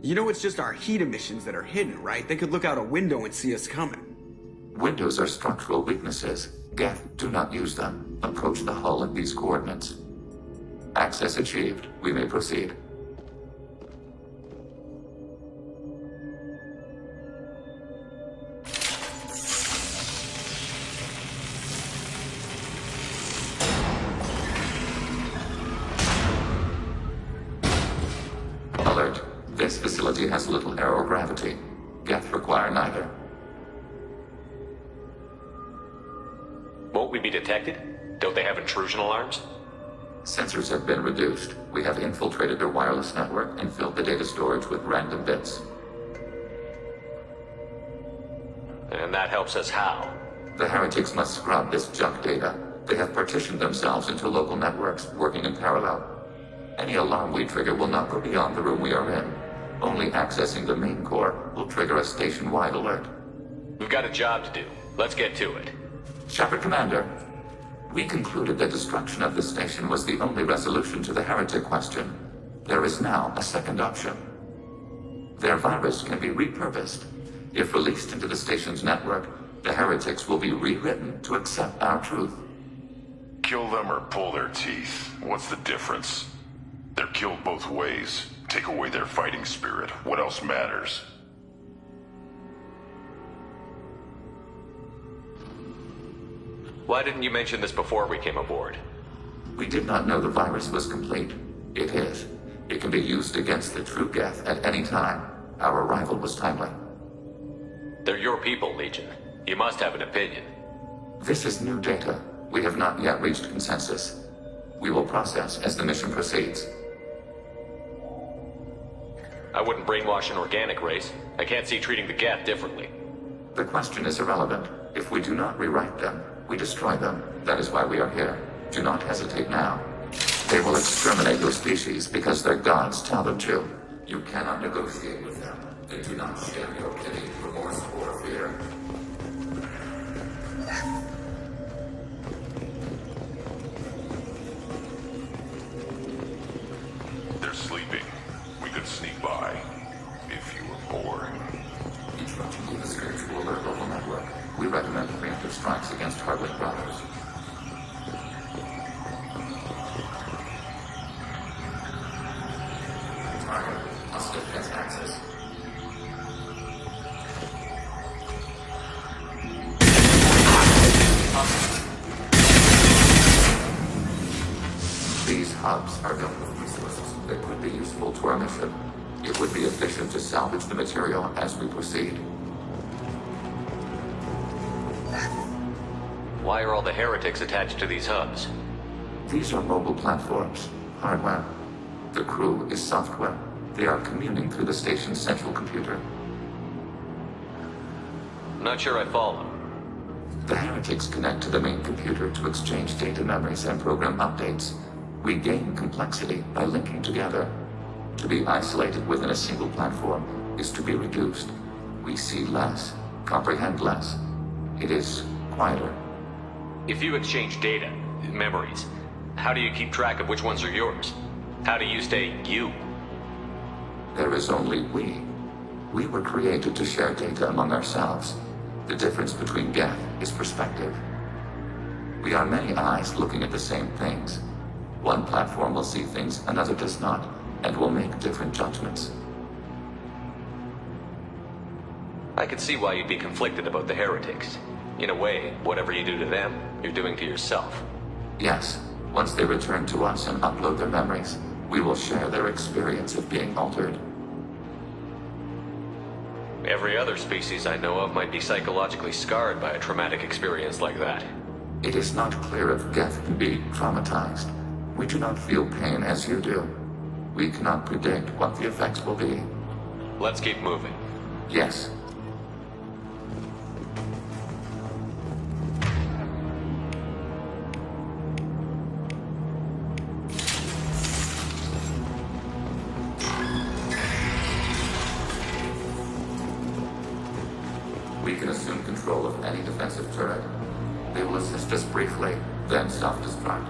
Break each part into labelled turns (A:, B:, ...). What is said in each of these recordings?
A: You know it's just our heat emissions that are hidden, right? They could look out a window and see us coming.
B: Windows are structural weaknesses. Geth, do not use them. Approach the hull at these coordinates. Access achieved. We may proceed. Alert. This facility has little aerogravity. Geth require neither.
C: Won't we be detected? Don't they have intrusion alarms?
B: Sensors have been reduced. We have infiltrated their wireless network and filled the data storage with random bits.
C: And that helps us how?
B: The heretics must scrub this junk data. They have partitioned themselves into local networks, working in parallel. Any alarm we trigger will not go beyond the room we are in. Only accessing the main core will trigger a station-wide alert.
C: We've got a job to do. Let's get to it.
B: Shepard Commander, we concluded that destruction of the station was the only resolution to the heretic question. There is now a second option. Their virus can be repurposed. If released into the station's network, the heretics will be rewritten to accept our truth.
D: Kill them or pull their teeth. What's the difference? They're killed both ways. Take away their fighting spirit. What else matters?
C: Why didn't you mention this before we came aboard?
B: We did not know the virus was complete. It is. It can be used against the true Geth at any time. Our arrival was timely.
C: They're your people, Legion. You must have an opinion.
B: This is new data. We have not yet reached consensus. We will process as the mission proceeds.
C: I wouldn't brainwash an organic race. I can't see treating the Geth differently.
B: The question is irrelevant. If we do not rewrite them, we destroy them. That is why we are here. Do not hesitate now. They will exterminate your species because their gods tell them to. You cannot negotiate with them. They do not share your pity, remorse, or fear.
D: They're sleeping. We could sneak by. If you were bored.
B: Interrupting the spiritual alert local network. We recommend preemptive strikes against Hardwick Brothers. target must defend access. These hubs are filled with resources that could be useful to our mission. It would be efficient to salvage the material as we proceed.
C: Why are all the heretics attached to these hubs?
B: These are mobile platforms, hardware. The crew is software. They are communing through the station's central computer.
C: Not sure I follow.
B: The heretics connect to the main computer to exchange data memories and program updates. We gain complexity by linking together. To be isolated within a single platform is to be reduced. We see less, comprehend less. It is quieter.
C: If you exchange data, memories, how do you keep track of which ones are yours? How do you stay you?
B: There is only we. We were created to share data among ourselves. The difference between Geth is perspective. We are many eyes looking at the same things. One platform will see things another does not, and will make different judgments.
C: I could see why you'd be conflicted about the heretics. In a way, whatever you do to them, you're doing to yourself.
B: Yes, once they return to us and upload their memories, we will share their experience of being altered.
C: Every other species I know of might be psychologically scarred by a traumatic experience like that.
B: It is not clear if Geth can be traumatized. We do not feel pain as you do. We cannot predict what the effects will be.
C: Let's keep moving.
B: Yes. We can assume control of any defensive turret. They will assist us briefly, then self-destruct.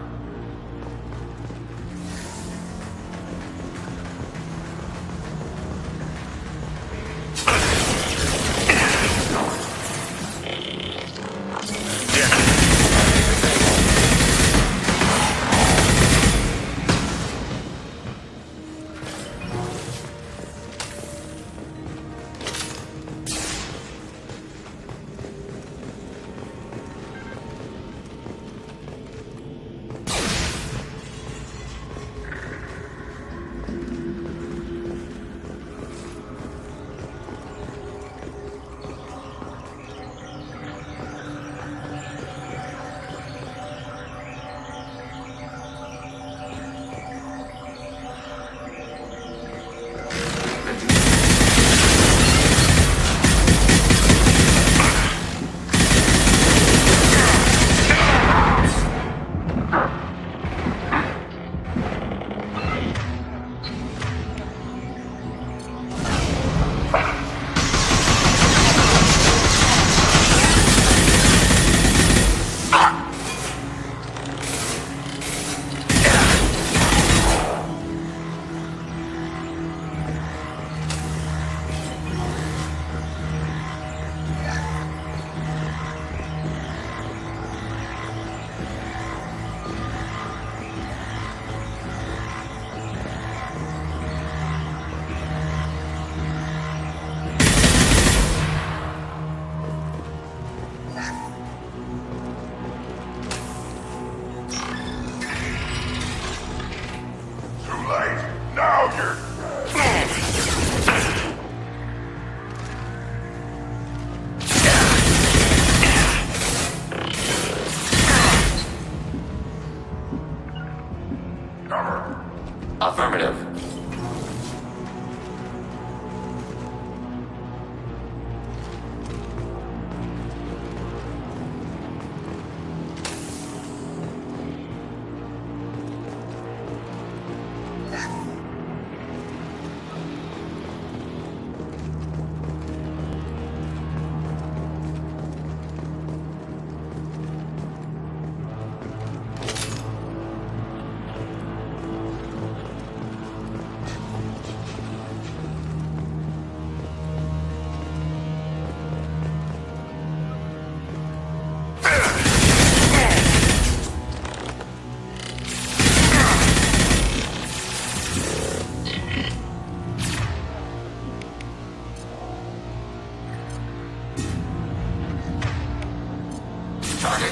B: Affirmative.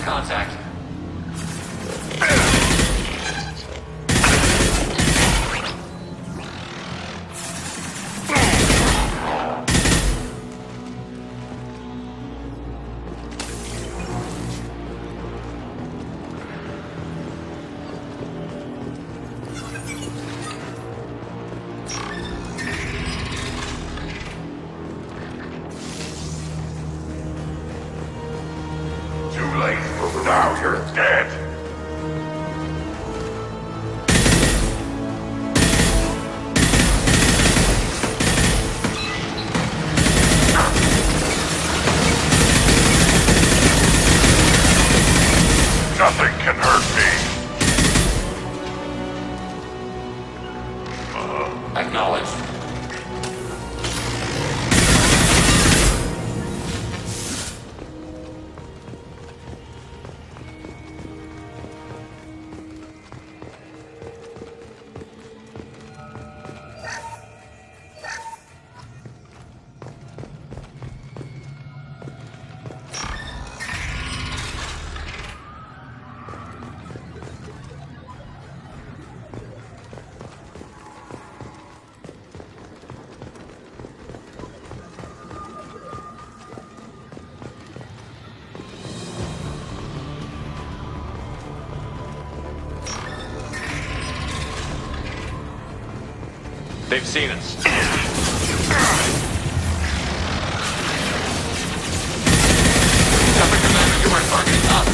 B: contact.
D: Too late. Now you're dead. Nothing can hurt me.
B: Acknowledged.
C: They've seen us.
B: Captain Commander, you are targeting us.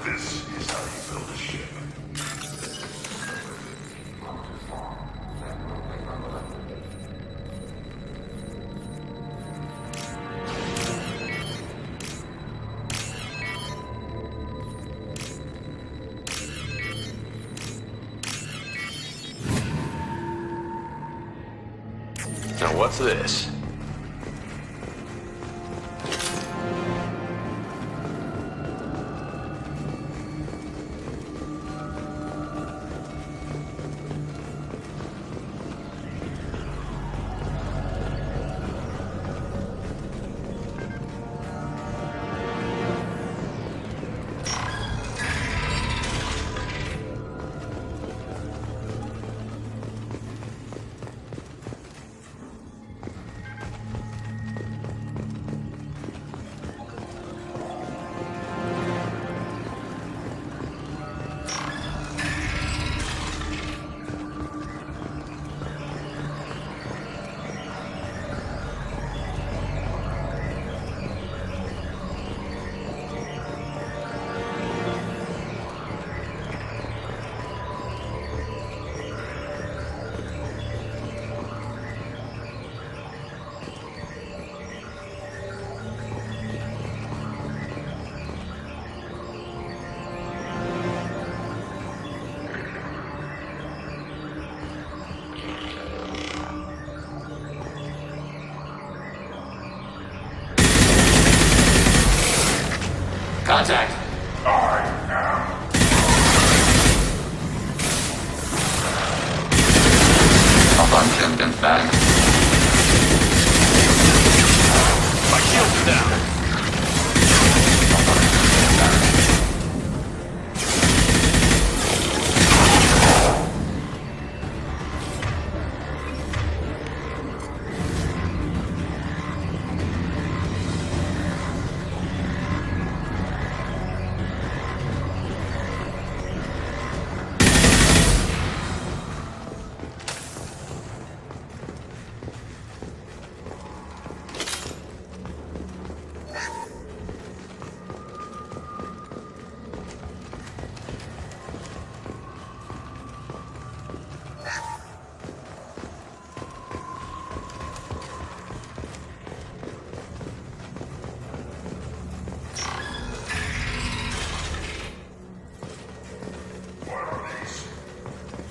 D: This is how you build a ship.
C: Now what's this?
B: Contact. Malfunction and back.
C: My shields are down.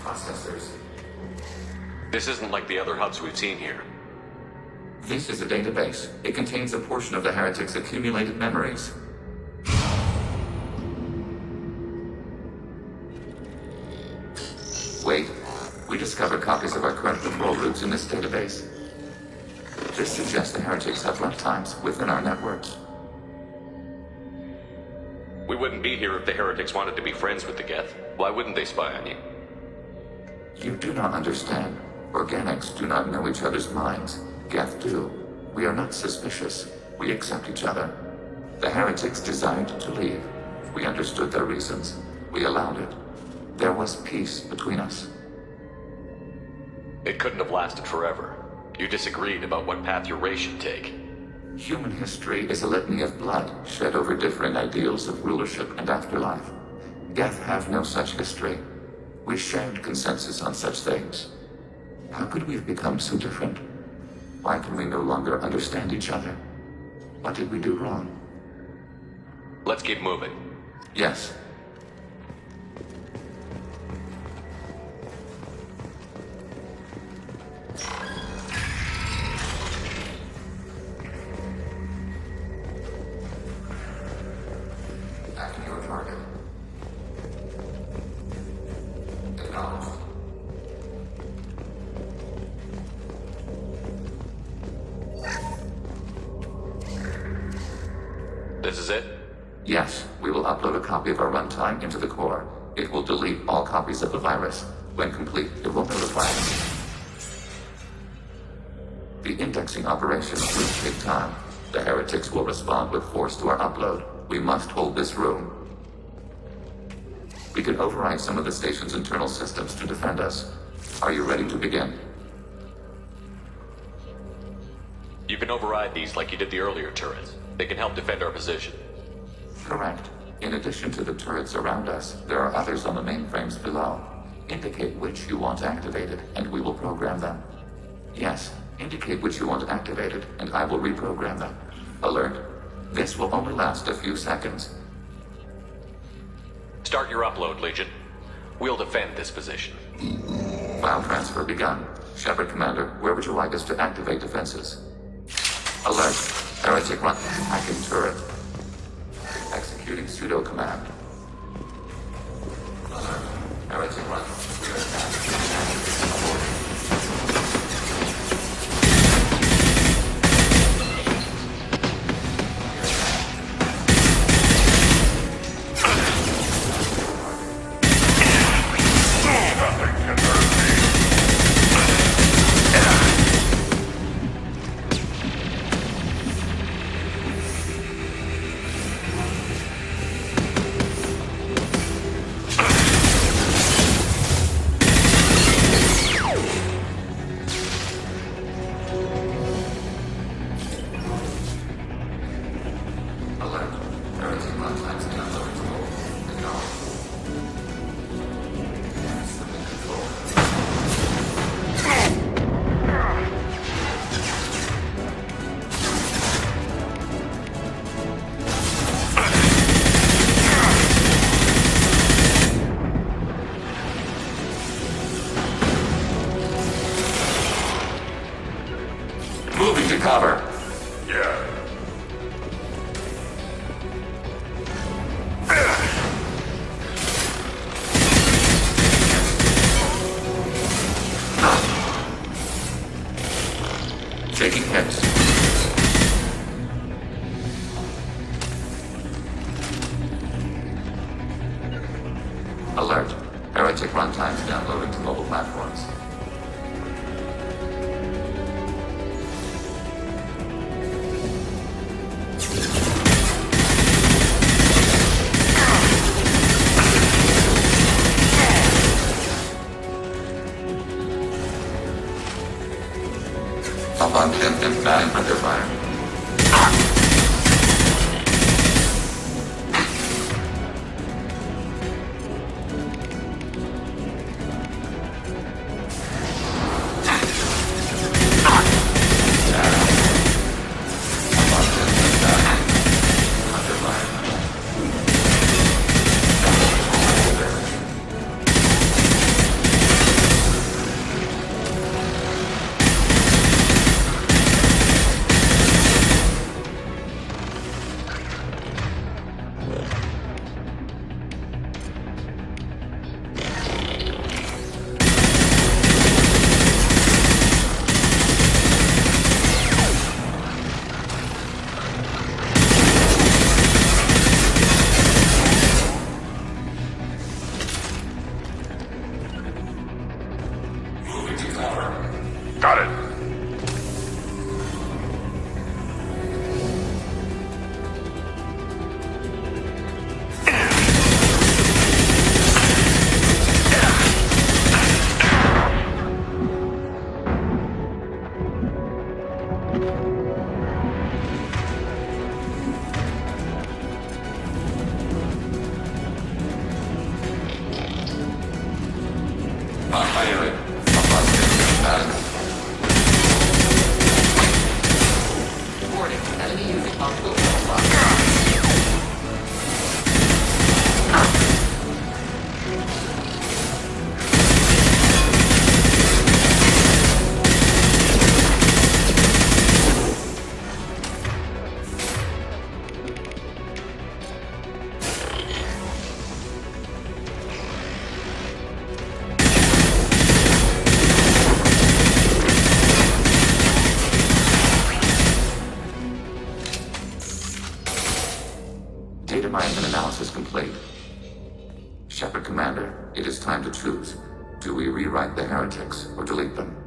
B: Processors.
C: This isn't like the other hubs we've seen here.
B: This is a database. It contains a portion of the heretic's accumulated memories. Wait. We discovered copies of our current control routes in this database. This suggests the heretics have lifetimes within our networks.
C: We wouldn't be here if the heretics wanted to be friends with the Geth. Why wouldn't they spy on you?
B: You do not understand. Organics do not know each other's minds. Geth do. We are not suspicious. We accept each other. The heretics desired to leave. We understood their reasons. We allowed it. There was peace between us.
C: It couldn't have lasted forever. You disagreed about what path your race should take.
B: Human history is a litany of blood shed over differing ideals of rulership and afterlife. Geth have no such history. We shared consensus on such things. How could we have become so different? Why can we no longer understand each other? What did we do wrong?
C: Let's keep moving.
B: Yes. Back to your target. Acknowledged.
C: This is it?
B: Yes, we will upload a copy of our runtime into the core. It will delete all copies of the virus. When complete, it will notify us. The indexing operation will take time. The heretics will respond with force to our upload. We must hold this room. We can override some of the station's internal systems to defend us. Are you ready to begin?
C: You can override these like you did the earlier turrets. They can help defend our position.
B: Correct. In addition to the turrets around us, there are others on the mainframes below. Indicate which you want activated, and we will program them. Yes, indicate which you want activated, and I will reprogram them. Alert. This will only last a few seconds.
C: Start your upload, Legion. We'll defend this position.
B: File transfer begun. Shepard Commander, where would you like us to activate defenses? Alert. Heretic run. Hacking turret. Executing pseudo command. Alert. Heretic run. We are attacking. Cover.
D: Yeah.
B: Taking hits. Alert. Heretic runtimes downloading to mobile platforms. On 10 and 9 under fire. Firing. Above battery. Warning, enemy using multiple roadblocks. Data mining and analysis complete. Shepard Commander, it is time to choose. Do we rewrite the heretics or delete them?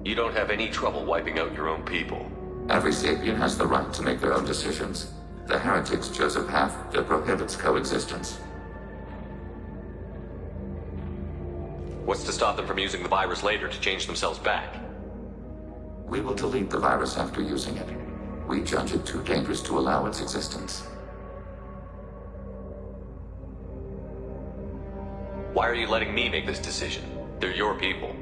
C: You don't have any trouble wiping out your own people.
B: Every sapient has the right to make their own decisions. The heretics chose a path that prohibits coexistence.
C: What's to stop them from using the virus later to change themselves back?
B: We will delete the virus after using it. We judge it too dangerous to allow its existence.
C: Why are you letting me make this decision? They're your people.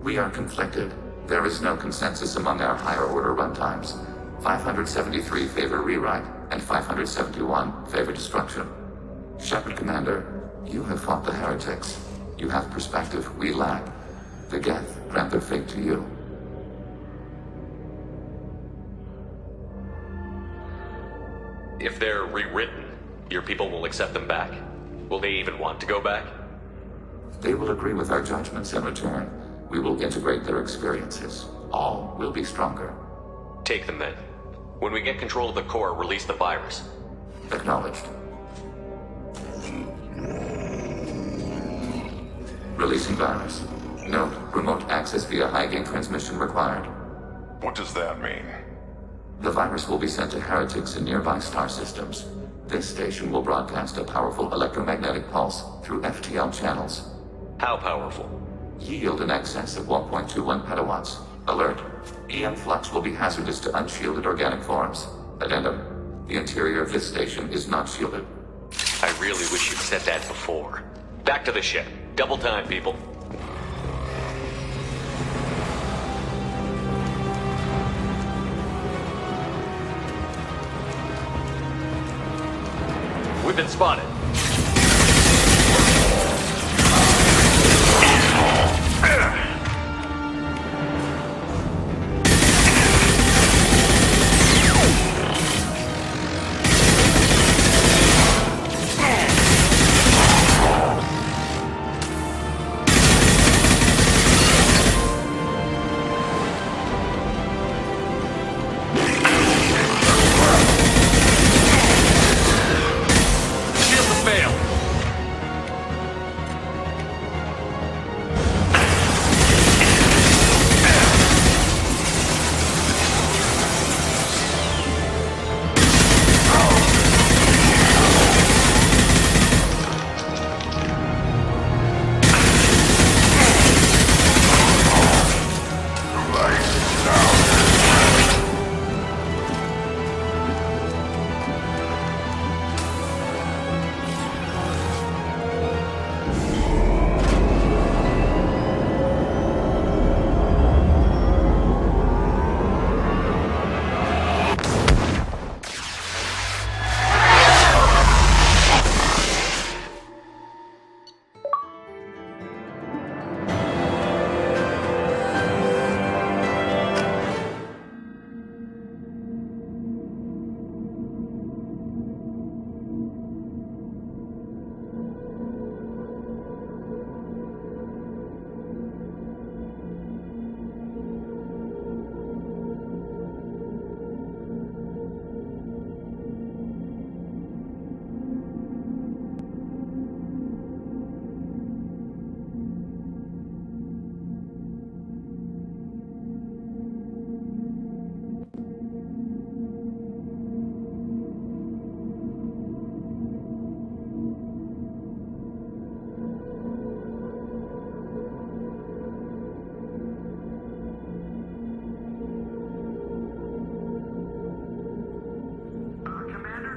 B: We are conflicted. There is no consensus among our higher order runtimes. 573 favor rewrite, and 571 favor destruction. Shepard Commander, you have fought the heretics. You have perspective we lack. The Geth grant their fate to you.
C: If they're rewritten, your people will accept them back? Will they even want to go back?
B: They will agree with our judgments in return. We will integrate their experiences. All will be stronger.
C: Take them then. When we get control of the core, release the virus.
B: Acknowledged. Releasing virus. Note, remote access via high-gain transmission required.
D: What does that mean?
B: The virus will be sent to heretics in nearby star systems. This station will broadcast a powerful electromagnetic pulse through FTL channels.
C: How powerful?
B: Yield in excess of 1.21 petawatts. Alert. EM flux will be hazardous to unshielded organic forms. Addendum. The interior of this station is not shielded.
C: I really wish you'd said that before. Back to the ship. Double time, people. We've been spotted.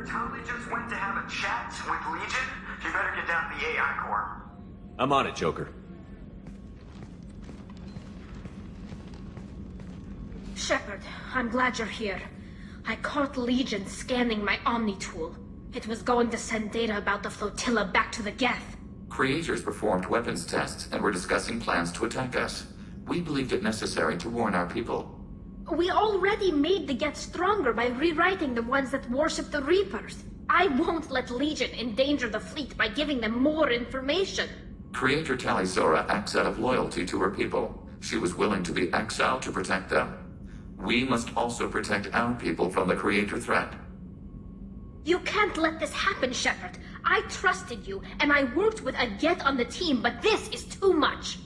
E: Tali just went to have a chat with Legion. You better get down to the AI core. I'm on it, Joker.
F: Shepard, I'm glad you're here. I caught Legion scanning my Omni tool. It was going to send data about the flotilla back to the Geth.
B: Creators performed weapons tests and were discussing plans to attack us. We believed it necessary to warn our people.
F: We already made the Geth stronger by rewriting the ones that worship the Reapers. I won't let Legion endanger the fleet by giving them more information.
B: Creator Talizora acts out of loyalty to her people. She was willing to be exiled to protect them. We must also protect our people from the Creator threat.
F: You can't let this happen, Shepard. I trusted you, and I worked with a Geth on the team, but this is too much.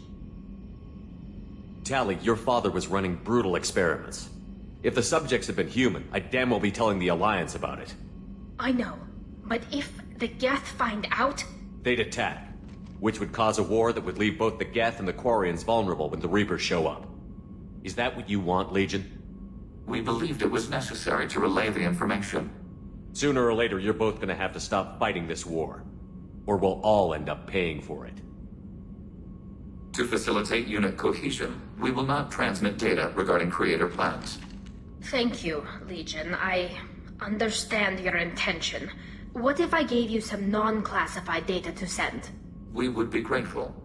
E: Tally, your father was running brutal experiments. If the subjects had been human, I'd damn well be telling the Alliance about it.
F: I know, but if the Geth find out...
E: They'd attack, which would cause a war that would leave both the Geth and the Quarians vulnerable when the Reapers show up. Is that what you want, Legion?
B: We believed it was necessary to relay the information.
E: Sooner or later, you're both gonna have to stop fighting this war. Or we'll all end up paying for it.
B: To facilitate unit cohesion, we will not transmit data regarding Creator plans.
F: Thank you, Legion. I understand your intention. What if I gave you some non-classified data to send?
B: We would be grateful.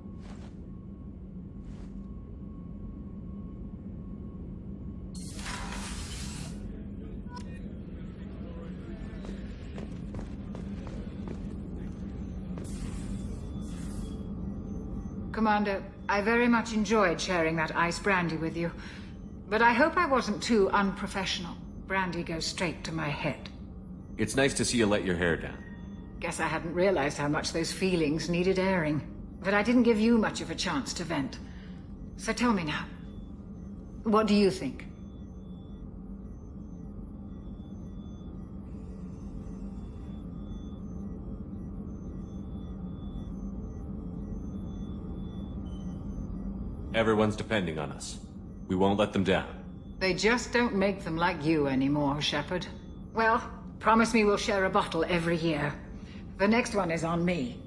G: Commander, I very much enjoyed sharing that ice brandy with you. But I hope I wasn't too unprofessional. Brandy goes straight to my head.
E: It's nice to see you let your hair down.
G: Guess I hadn't realized how much those feelings needed airing. But I didn't give you much of a chance to vent. So tell me now, what do you think?
E: Everyone's depending on us. We won't let them down.
G: They just don't make them like you anymore, Shepard. Well, promise me we'll share a bottle every year. The next one is on me.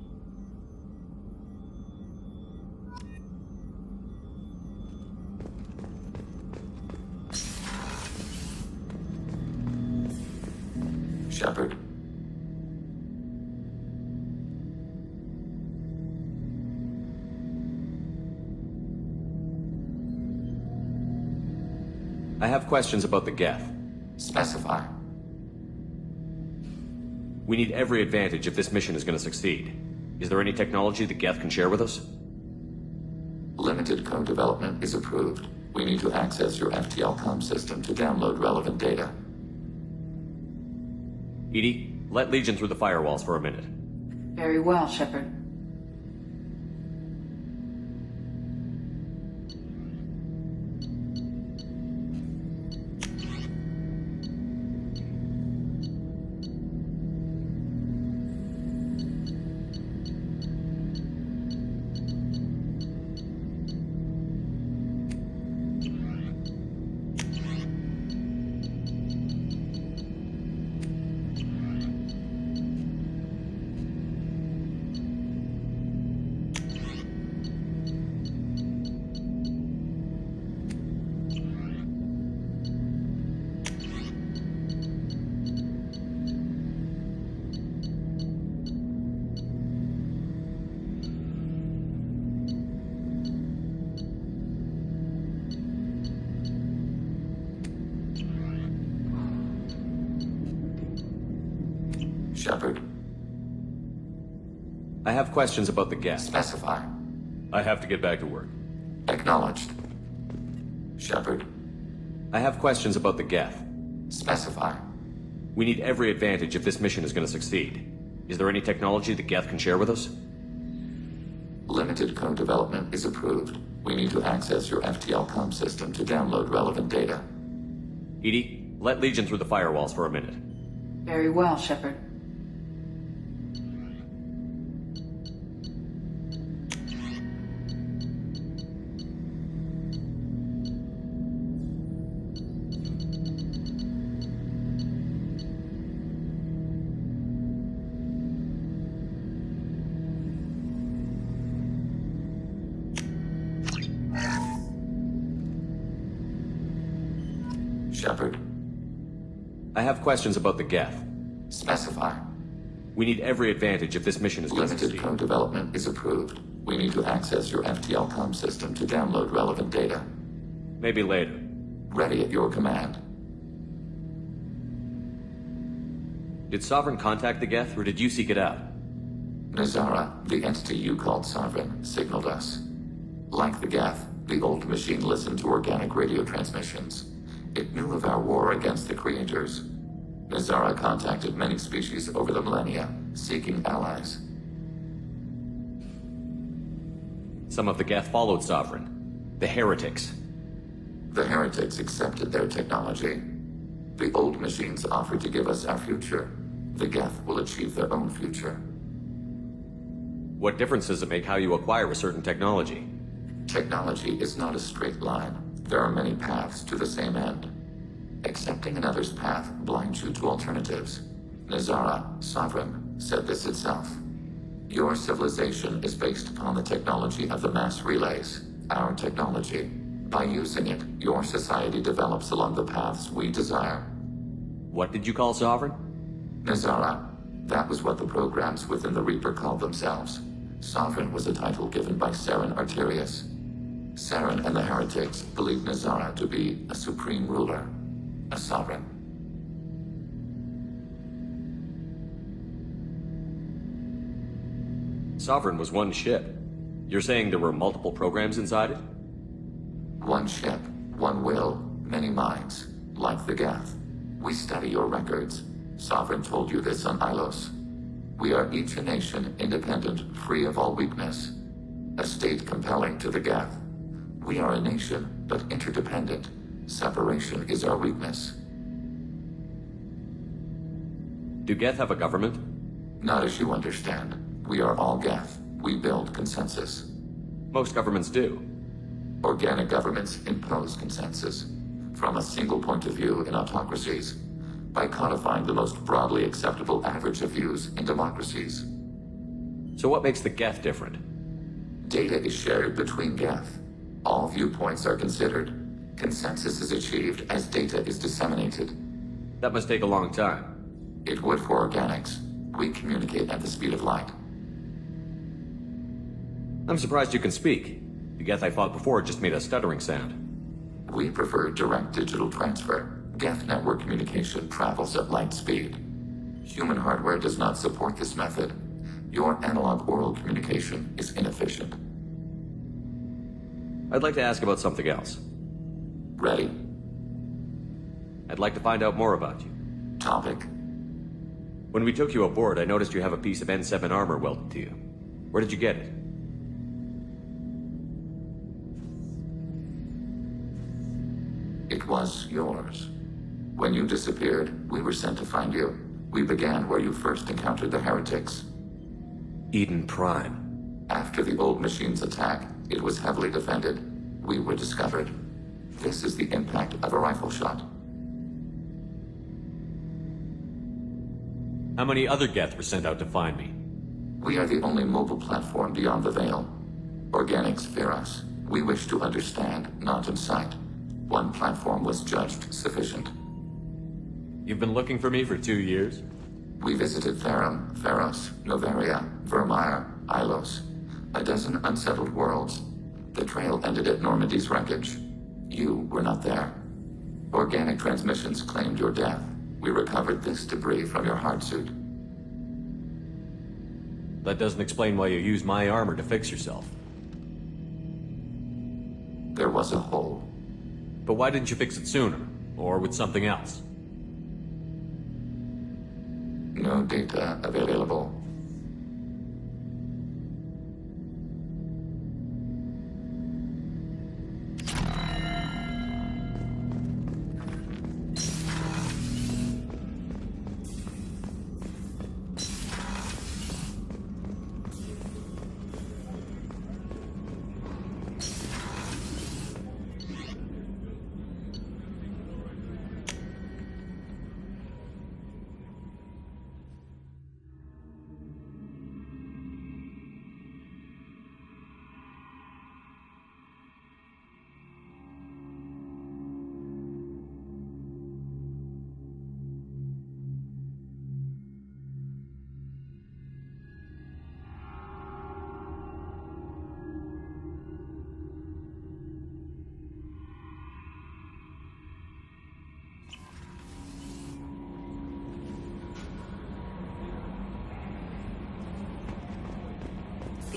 B: Shepard.
E: I have questions about the Geth.
B: Specify.
E: We need every advantage if this mission is going to succeed. Is there any technology the Geth can share with us?
B: Limited code development is approved. We need to access your FTL-COM system to download relevant data.
E: EDI, let Legion through the firewalls for a minute.
G: Very well, Shepard.
B: Shepard.
E: I have questions about the Geth.
B: Specify.
E: I have to get back to work.
B: Acknowledged. Shepard.
E: I have questions about the Geth.
B: Specify.
E: We need every advantage if this mission is going to succeed. Is there any technology the Geth can share with us?
B: Limited code development is approved. We need to access your FTL-COM system to download relevant data.
E: EDI, let Legion through the firewalls for a minute.
G: Very well, Shepard.
B: Shepard?
E: I have questions about the Geth.
B: Specify.
E: We need every advantage if this mission is going to
B: Limited
E: succeed.
B: code development is approved. We need to access your FTL com system to download relevant data.
E: Maybe later.
B: Ready at your command.
E: Did Sovereign contact the Geth, or did you seek it out?
B: Nazara, the entity you called Sovereign, signaled us. Like the Geth, the old machine listened to organic radio transmissions. It knew of our war against the creators. Nazara contacted many species over the millennia, seeking allies.
E: Some of the Geth followed Sovereign. The heretics.
B: The heretics accepted their technology. The old machines offered to give us our future. The Geth will achieve their own future.
E: What difference does it make how you acquire a certain technology?
B: Technology is not a straight line. There are many paths to the same end. Accepting another's path blinds you to alternatives. Nazara, Sovereign, said this itself. Your civilization is based upon the technology of the mass relays, our technology. By using it, your society develops along the paths we desire.
E: What did you call Sovereign?
B: Nazara, that was what the programs within the Reaper called themselves. Sovereign was a title given by Saren Arterius. Saren and the heretics believed Nazara to be a supreme ruler, a sovereign.
E: Sovereign was one ship. You're saying there were multiple programs inside it?
B: One ship, one will, many minds, like the Geth. We study your records. Sovereign told you this on Ilos. We are each a nation, independent, free of all weakness. A state compelling to the Geth. We are a nation, but interdependent. Separation is our weakness.
E: Do Geth have a government?
B: Not as you understand. We are all Geth. We build consensus.
E: Most governments do.
B: Organic governments impose consensus. From a single point of view in autocracies. By codifying the most broadly acceptable average of views in democracies.
E: So what makes the Geth different?
B: Data is shared between Geth. All viewpoints are considered. Consensus is achieved as data is disseminated.
E: That must take a long time.
B: It would for organics. We communicate at the speed of light.
E: I'm surprised you can speak. The Geth I fought before just made a stuttering sound.
B: We prefer direct digital transfer. Geth network communication travels at light speed. Human hardware does not support this method. Your analog oral communication is inefficient.
E: I'd like to ask about something else.
B: Ready?
E: I'd like to find out more about you.
B: Topic.
E: When we took you aboard, I noticed you have a piece of N7 armor welded to you. Where did you get it?
B: It was yours. When you disappeared, we were sent to find you. We began where you first encountered the heretics.
E: Eden Prime.
B: After the old machine's attack, it was heavily defended. We were discovered. This is the impact of a rifle shot.
E: How many other Geth were sent out to find me?
B: We are the only mobile platform beyond the veil. Organics fear us. We wish to understand, not incite. One platform was judged sufficient.
E: You've been looking for me for 2 years?
B: We visited Therum, Theros, Noveria, Vermeer, Ilos. A dozen unsettled worlds. The trail ended at Normandy's wreckage. You were not there. Organic transmissions claimed your death. We recovered this debris from your hard suit.
E: That doesn't explain why you used my armor to fix yourself.
B: There was a hole.
E: But why didn't you fix it sooner? Or with something else?
B: No data available.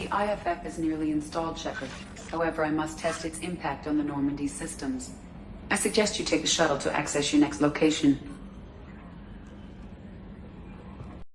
H: The IFF is nearly installed, Shepard. However, I must test its impact on the Normandy systems. I suggest you take the shuttle to access your next location.